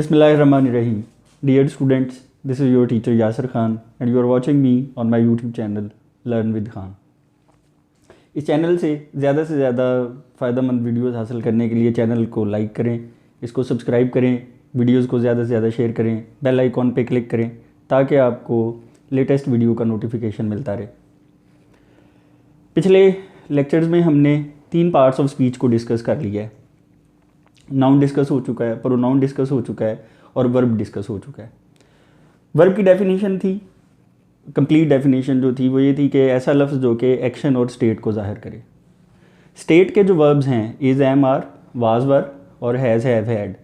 Bismillahirrahmanirrahim. Dear students, this is your teacher Yasir Khan and you are watching me on my YouTube channel Learn with Khan. इस channel से ज़्यादा फ़ायदेमंद videos हासिल करने के लिए चैनल को लाइक करें, इसको सब्सक्राइब करें, वीडियोस को ज़्यादा से ज़्यादा शेयर करें, बेल आइकॉन पे क्लिक करें ताकि आपको लेटेस्ट वीडियो का नोटिफिकेशन मिलता रहे। पिछले लेक्चर्स में हमने 3 पार्ट्स ऑफ स्पीच को डिस्कस कर लिया है। नाउन डिस्कस हो चुका है, प्रोनाउन डिस्कस हो चुका है और वर्ब डिस्कस हो चुका है। वर्ब की डेफिनेशन थी, कंप्लीट डेफिनेशन जो थी वो ये थी कि ऐसा लफ्ज़ जो कि एक्शन और स्टेट को ज़ाहिर करे। स्टेट के जो वर्ब्स हैं इज़, एम, आर, वाज, वर और हैज़, हैव, हैड,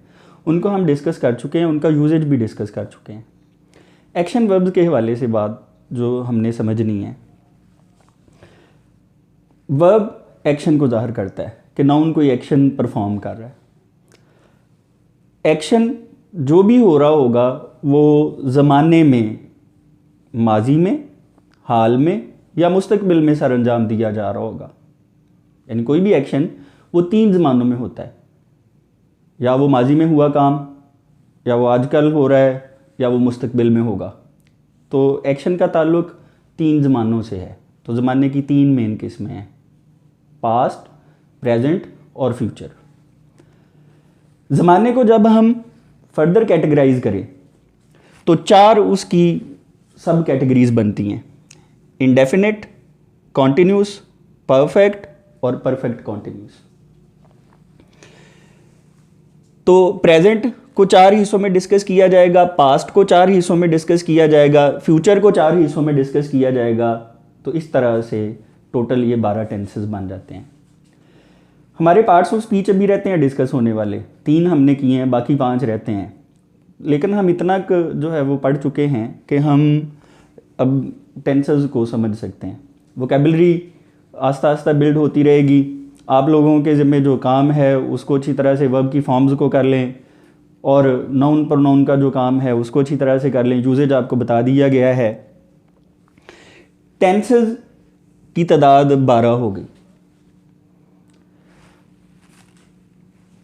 उनको हम डिस्कस कर चुके हैं, उनका यूजेज भी डिस्कस कर चुके हैं। एक्शन वर्ब्स के हवाले से बात जो हमने समझनी है, वर्ब एक्शन को ज़ाहिर करता है कि नाउन कोई एक्शन परफॉर्म कर रहा है। एक्शन जो भी हो रहा होगा वो ज़माने में, माजी में, हाल में या मुस्तकबिल में सर अंजाम दिया जा रहा होगा। यानी कोई भी एक्शन वो 3 ज़मानों में होता है, या वो माजी में हुआ काम, या वो आजकल हो रहा है, या वो मुस्तकबिल में होगा। तो एक्शन का ताल्लुक़ 3 ज़मानों से है। तो ज़माने की 3 मेन किस्में हैं, पास्ट, प्रेजेंट और फ्यूचर। ज़माने को जब हम फर्दर कैटेगराइज करें तो 4 उसकी सब कैटेगरीज बनती हैं, इंडेफिनिट, कॉन्टिन्यूस, परफेक्ट और परफेक्ट कॉन्टिन्यूस। तो प्रेजेंट को 4 हिस्सों में डिस्कस किया जाएगा, पास्ट को 4 हिस्सों में डिस्कस किया जाएगा, फ्यूचर को 4 हिस्सों में डिस्कस किया जाएगा। तो इस तरह से टोटल ये 12 टेंसेस बन जाते हैं। हमारे पार्ट्स ऑफ स्पीच अभी रहते हैं डिस्कस होने वाले, 3 हमने किए हैं, बाकी 5 रहते हैं। लेकिन हम इतना जो है वो पढ़ चुके हैं कि हम अब टेंसेस को समझ सकते हैं। वोकैबुलरी आस्ता आस्ता बिल्ड होती रहेगी। आप लोगों के ज़िम्मे जो काम है उसको अच्छी तरह से वर्ब की फॉर्म्स को कर लें, और नाउन प्रोनाउन का जो काम है उसको अच्छी तरह से कर लें। यूजेज आपको बता दिया गया है। टेंसेस की तादाद 12 हो गई।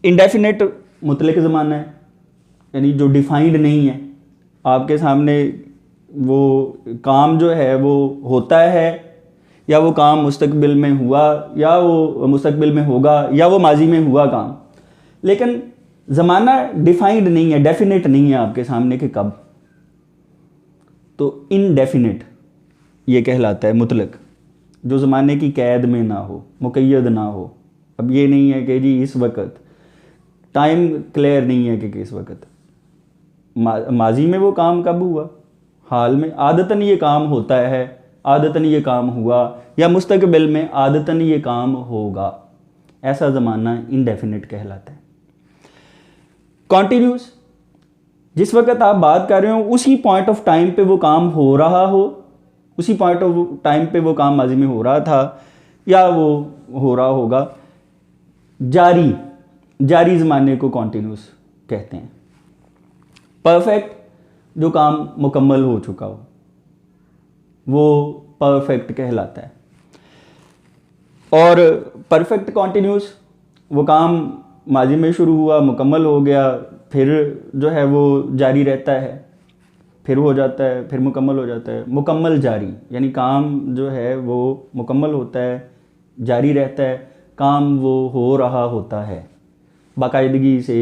इंडेफिनिट मुतलक ज़माना है, यानी जो डिफाइंड नहीं है। आपके सामने वो काम जो है वो होता है, या वो काम मुस्तकबिल में हुआ, या वो मुस्तकबिल में होगा, या वो माजी में हुआ काम, लेकिन ज़माना डिफाइंड नहीं है, डेफिनेट नहीं है आपके सामने कि कब। तो इनडेफिनिट ये कहलाता है मुतलक, जो ज़माने की कैद में ना हो, मुक़य्यद ना हो। अब ये नहीं है कि जी इस वक्त, टाइम क्लियर नहीं है कि किस वक्त, माजी में वो काम कब हुआ, हाल में आदतन ये काम होता है, आदतन ये काम हुआ, या मुस्तकबिल में आदतन ये काम होगा। ऐसा ज़माना इनडेफिनिट कहलाता है। कॉन्टिन्यूस, जिस वक्त आप बात कर रहे हो उसी पॉइंट ऑफ टाइम पे वो काम हो रहा हो, उसी पॉइंट ऑफ टाइम पे वो काम माजी में हो रहा था या वो हो रहा होगा। जारी ज़माने को कॉन्टिन्यूस कहते हैं। परफेक्ट, जो काम मुकम्मल हो चुका हो वो परफेक्ट कहलाता है। और परफेक्ट कॉन्टिन्यूस, वो काम माजी में शुरू हुआ, मुकम्मल हो गया, फिर जो है वो जारी रहता है, फिर हो जाता है, फिर मुकम्मल हो जाता है। मुकम्मल जारी, यानी काम जो है वो मुकम्मल होता है, जारी रहता है, काम वो हो रहा होता है बाकायदगी से,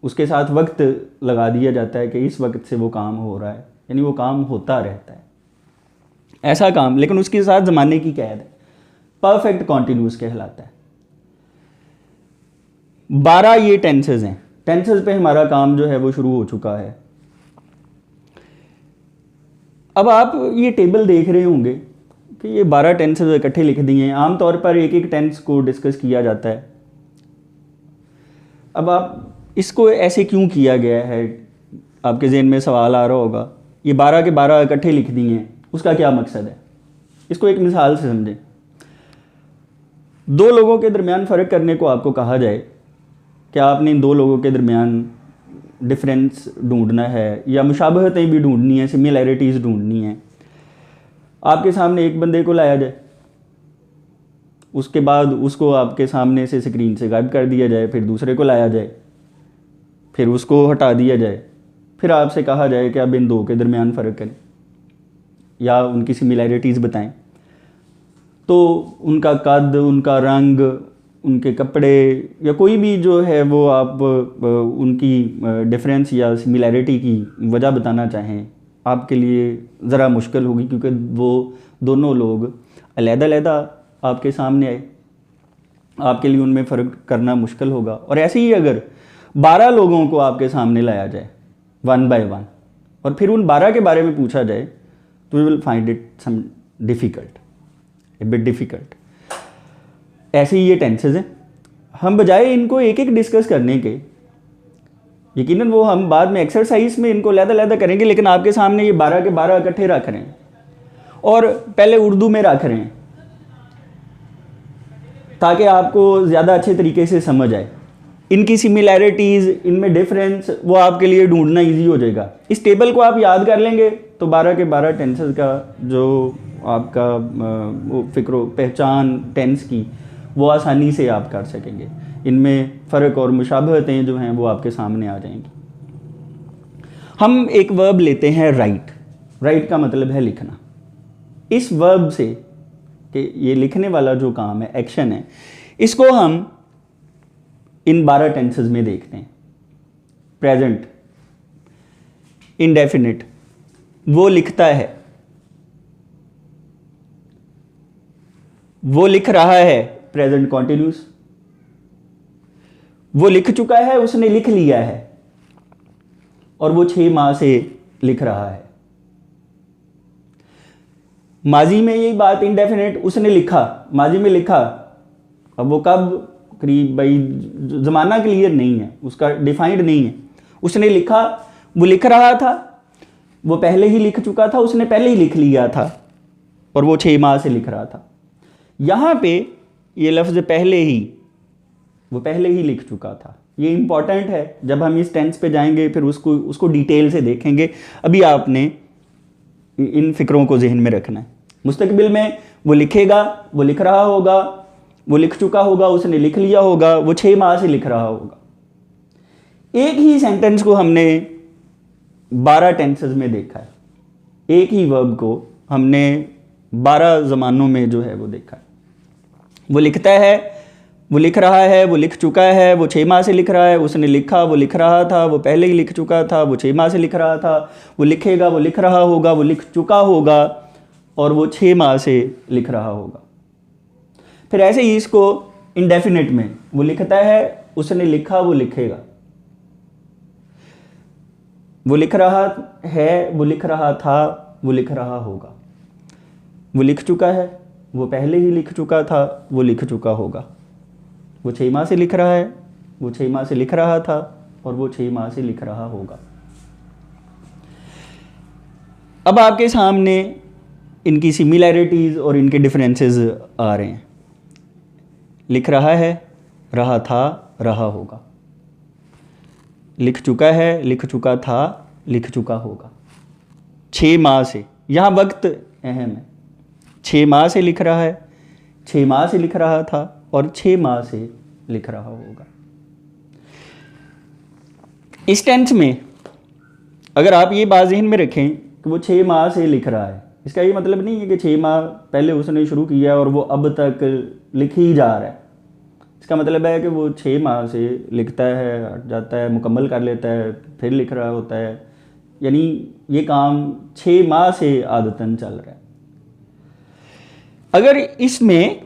उसके साथ वक्त लगा दिया जाता है कि इस वक्त से वो काम हो रहा है, यानी वो काम होता रहता है ऐसा काम, लेकिन उसके साथ ज़माने की कैद है। परफेक्ट कॉन्टिन्यूस कहलाता है। 12 ये टेंसेस हैं। टेंसेस पे हमारा काम जो है वो शुरू हो चुका है। अब आप ये टेबल देख रहे होंगे कि ये 12 टेंसेस इकट्ठे लिख दिए हैं। आमतौर पर एक एक टेंस को डिस्कस किया जाता है। अब आप इसको ऐसे क्यों किया गया है, आपके ज़हन में सवाल आ रहा होगा। ये 12 के 12 इकट्ठे लिख दिए हैं, उसका क्या मकसद है? इसको एक मिसाल से समझें। 2 लोगों के दरमियान फ़र्क करने को आपको कहा जाए कि आपने इन 2 लोगों के दरमियान डिफरेंस ढूंढना है या मुशाबहतें भी ढूंढनी है, सिमिलैरिटीज़ ढूंढनी है। आपके सामने एक बंदे को लाया जाए, उसके बाद उसको आपके सामने से स्क्रीन से गायब कर दिया जाए, फिर दूसरे को लाया जाए। फिर उसको हटा दिया जाए, फिर आपसे कहा जाए कि आप इन दो के दरमियान फ़र्क करें या उनकी सिमिलैरिटीज़ बताएं, तो उनका कद, उनका रंग, उनके कपड़े या कोई भी जो है वो आप उनकी डिफरेंस या सिमिलैरिटी की वजह बताना चाहें, आपके लिए ज़रा मुश्किल होगी, क्योंकि वो दोनों लोग अलग-अलग आपके सामने आए, आपके लिए उनमें फ़र्क करना मुश्किल होगा। और ऐसे ही अगर 12 लोगों को आपके सामने लाया जाए वन बाय वन और फिर उन 12 के बारे में पूछा जाए, तो we will find it some difficult, a bit difficult. ऐसे ही ये टेंसेज हैं। हम बजाय इनको एक एक डिस्कस करने के, यकीनन वो हम बाद में एक्सरसाइज में इनको लहदा करेंगे, लेकिन आपके सामने ये 12 के 12 इकट्ठे रख रहे हैं और पहले उर्दू में रख रहे हैं ताकि आपको ज़्यादा अच्छे तरीके से समझ आए। इनकी सिमिलैरिटीज़, इनमें डिफरेंस, वो आपके लिए ढूंढना इजी हो जाएगा। इस टेबल को आप याद कर लेंगे तो 12 के 12 टेंसेस का जो आपका वो फ़िक्र पहचान टेंस की, वो आसानी से आप कर सकेंगे। इनमें फ़र्क और मुशाबहतें जो हैं वो आपके सामने आ जाएंगी। हम एक वर्ब लेते हैं राइट। राइट का मतलब है लिखना। इस वर्ब से कि ये लिखने वाला जो काम है, एक्शन है, इसको हम इन 12 टेंसेस में देखते हैं। प्रेजेंट, इंडेफिनिट, वो लिखता है, वो लिख रहा है, प्रेजेंट कॉन्टिन्यूस, वो लिख चुका है, उसने लिख लिया है, और वो 6 माह से लिख रहा है। माजी में यही बात, इंडेफिनिट, उसने लिखा, माजी में लिखा, अब वो कब, करीब भाई ज़माना क्लियर नहीं है, उसका डिफाइंड नहीं है। उसने लिखा, वो लिख रहा था, वो पहले ही लिख चुका था, उसने पहले ही लिख लिया था, और वो 6 माह से लिख रहा था। यहाँ पे ये लफ्ज़ पहले ही, वो पहले ही लिख चुका था, ये इंपॉर्टेंट है। जब हम इस टेंस पे जाएंगे फिर उसको डिटेल से देखेंगे। अभी आपने इन फ़िक्रों को जहन में रखना है। मुस्तकबिल में वो लिखेगा, वो लिख रहा होगा, वो लिख चुका होगा, उसने लिख लिया होगा, वो 6 माह से लिख रहा होगा। एक ही सेंटेंस को हमने 12 टेंसेस में देखा है। एक ही वर्ब को हमने 12 ज़मानों में जो है वो देखा है। वो लिखता है, वो लिख रहा है, वो लिख चुका है, वो 6 माह से लिख रहा है, उसने लिखा, वो लिख रहा था, वो पहले ही लिख चुका था, वो 6 माह से लिख रहा था, वो लिखेगा, वो लिख रहा होगा, वो लिख चुका होगा, और वो 6 माह से लिख रहा होगा। फिर ऐसे ही इसको इंडेफिनिट में, वो लिखता है, उसने लिखा, वो लिखेगा, वो लिख रहा है, वो लिख रहा था, वो लिख रहा होगा, वो लिख चुका है, वो पहले ही लिख चुका था, वो लिख चुका होगा, वो 6 माह से लिख रहा है, वो 6 माह से लिख रहा था, और वो 6 माह से लिख रहा होगा। अब आपके सामने इनकी सिमिलैरिटीज़ और इनके डिफरेंसेस आ रहे हैं। लिख रहा है, रहा था, रहा होगा, लिख चुका है, लिख चुका था, लिख चुका होगा। 6 माह से, यहाँ वक्त अहम है। 6 माह से लिख रहा है, 6 माह से लिख रहा था, और 6 माह से लिख रहा होगा। इस टेंस में अगर आप ये बात ज़हन में रखें कि वो 6 माह से लिख रहा है, इसका ये मतलब नहीं है कि 6 माह पहले उसने शुरू किया और वो अब तक लिख ही जा रहा है। इसका मतलब है कि वो 6 माह से लिखता है, हट जाता है, मुकम्मल कर लेता है, फिर लिख रहा होता है। यानी ये काम 6 माह से आदतन चल रहा है। अगर इसमें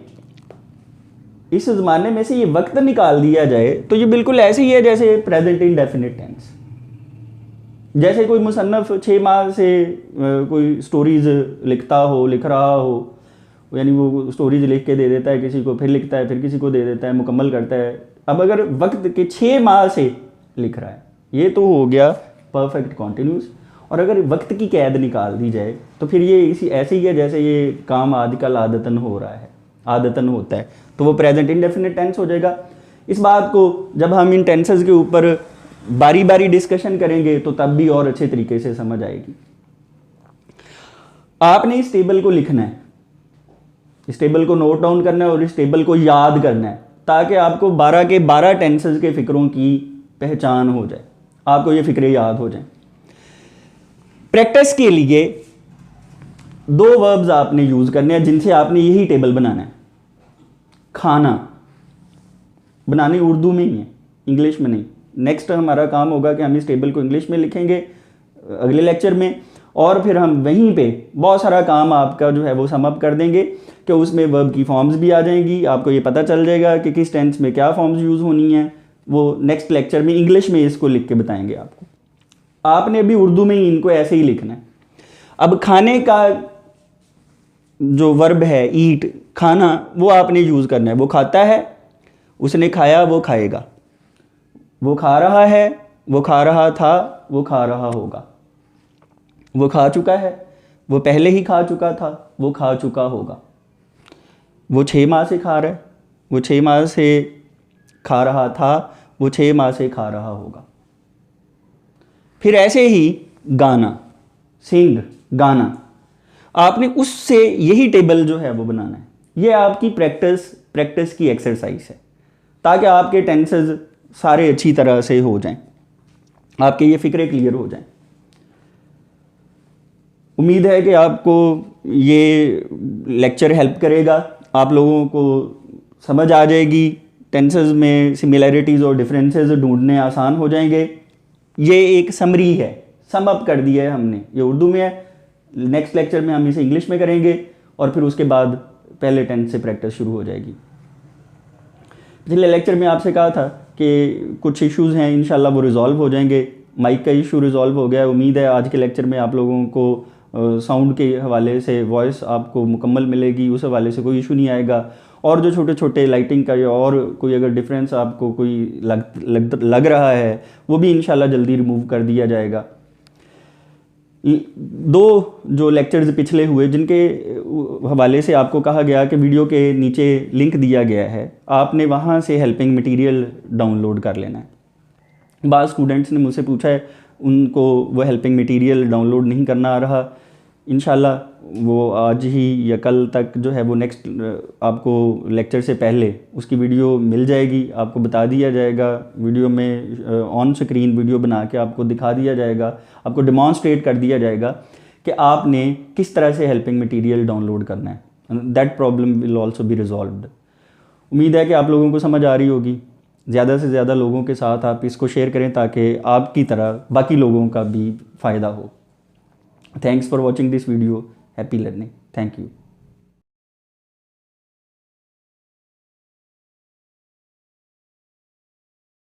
इस ज़माने में से ये वक्त निकाल दिया जाए तो ये बिल्कुल ऐसे ही है जैसे प्रेजेंट इंडेफिनिट टेंस। जैसे कोई मुसन्नफ़ 6 माह से कोई स्टोरीज़ लिखता हो, लिख रहा हो, यानी वो स्टोरीज़ लिख के दे देता है किसी को, फिर लिखता है, फिर किसी को दे देता है, मुकम्मल करता है। अब अगर वक्त के 6 माह से लिख रहा है, ये तो हो गया परफेक्ट कॉन्टिन्यूस। और अगर वक्त की कैद निकाल दी जाए तो फिर ये इसी ऐसे ही है जैसे ये काम आजकल आदतन हो रहा है, आदतन होता है, तो वो प्रेजेंट इंडेफिनिट टेंस हो जाएगा। इस बात को जब हम इन टेंसेस के ऊपर बारी बारी डिस्कशन करेंगे तो तब भी और अच्छे तरीके से समझ आएगी। आपने इस टेबल को लिखना है, इस टेबल को नोट डाउन करना है और इस टेबल को याद करना है ताकि आपको 12 के 12 टेंसेस के फ़िक्रों की पहचान हो जाए। आपको ये फिक्रे याद हो जाएं। प्रैक्टिस के लिए 2 वर्ब्स आपने यूज करने हैं जिनसे आपने यही टेबल बनाना है। खाना बनाने उर्दू में ही है, इंग्लिश में नहीं। नेक्स्ट हमारा काम होगा कि हम इस टेबल को इंग्लिश में लिखेंगे अगले लेक्चर में, और फिर हम वहीं पे बहुत सारा काम आपका जो है वो सम अप कर देंगे कि उसमें वर्ब की फॉर्म्स भी आ जाएंगी, आपको ये पता चल जाएगा कि किस टेंस में क्या फॉर्म्स यूज़ होनी है। वो नेक्स्ट लेक्चर में इंग्लिश में इसको लिख के बताएंगे आपको। आपने भी उर्दू में ही इनको ऐसे ही लिखना है। अब खाने का जो वर्ब है ईट, खाना, वो आपने यूज़ करना है। वो खाता है, उसने खाया, वो खाएगा। वो खा रहा है, वो खा रहा था, वो खा रहा होगा। वो खा चुका है, वो पहले ही खा चुका था, वो खा चुका होगा। वो 6 माह से खा रहा है, वो 6 माह से खा रहा था, वो 6 माह से खा रहा होगा। फिर ऐसे ही गाना, सिंग, गाना, आपने उससे यही टेबल जो है वो बनाना है। ये आपकी प्रैक्टिस की एक्सरसाइज है ताकि आपके टेंसेस सारे अच्छी तरह से हो जाएं, आपके ये फिक्रे क्लियर हो जाएं। उम्मीद है कि आपको ये लेक्चर हेल्प करेगा, आप लोगों को समझ आ जाएगी, टेंसेस में सिमिलैरिटीज़ और डिफरेंसेस ढूंढने आसान हो जाएंगे। ये एक समरी है, सम अप कर दिया है हमने। ये उर्दू में है, नेक्स्ट लेक्चर में हम इसे इंग्लिश में करेंगे और फिर उसके बाद पहले टेंस से प्रैक्टिस शुरू हो जाएगी। पिछले लेक्चर में आपसे कहा था कि कुछ इश्यूज़ हैं, इंशाल्लाह वो रिज़ॉल्व हो जाएंगे। माइक का इशू रिज़ॉल्व हो गया। उम्मीद है आज के लेक्चर में आप लोगों को साउंड के हवाले से वॉइस आपको मुकम्मल मिलेगी, उस हवाले से कोई इशू नहीं आएगा। और जो छोटे छोटे लाइटिंग का या और कोई अगर डिफरेंस आपको कोई लग रहा है वो भी इंशाल्लाह जल्दी रिमूव कर दिया जाएगा। 2 जो लेक्चर्स पिछले हुए जिनके हवाले से आपको कहा गया कि वीडियो के नीचे लिंक दिया गया है, आपने वहाँ से हेल्पिंग मटेरियल डाउनलोड कर लेना है। बाद स्टूडेंट्स ने मुझसे पूछा है उनको वो हेल्पिंग मटेरियल डाउनलोड नहीं करना आ रहा। इंशाल्लाह वो आज ही या कल तक जो है वो नेक्स्ट आपको लेक्चर से पहले उसकी वीडियो मिल जाएगी, आपको बता दिया जाएगा। वीडियो में ऑन स्क्रीन वीडियो बना के आपको दिखा दिया जाएगा, आपको डिमॉन्स्ट्रेट कर दिया जाएगा कि आपने किस तरह से हेल्पिंग मटेरियल डाउनलोड करना है। That problem will also be resolved. उम्मीद है कि आप लोगों को समझ आ रही होगी। ज़्यादा से ज़्यादा लोगों के साथ आप इसको शेयर करें ताकि आपकी तरह बाकी लोगों का भी फ़ायदा हो। Thanks for watching this video. Happy learning. Thank you.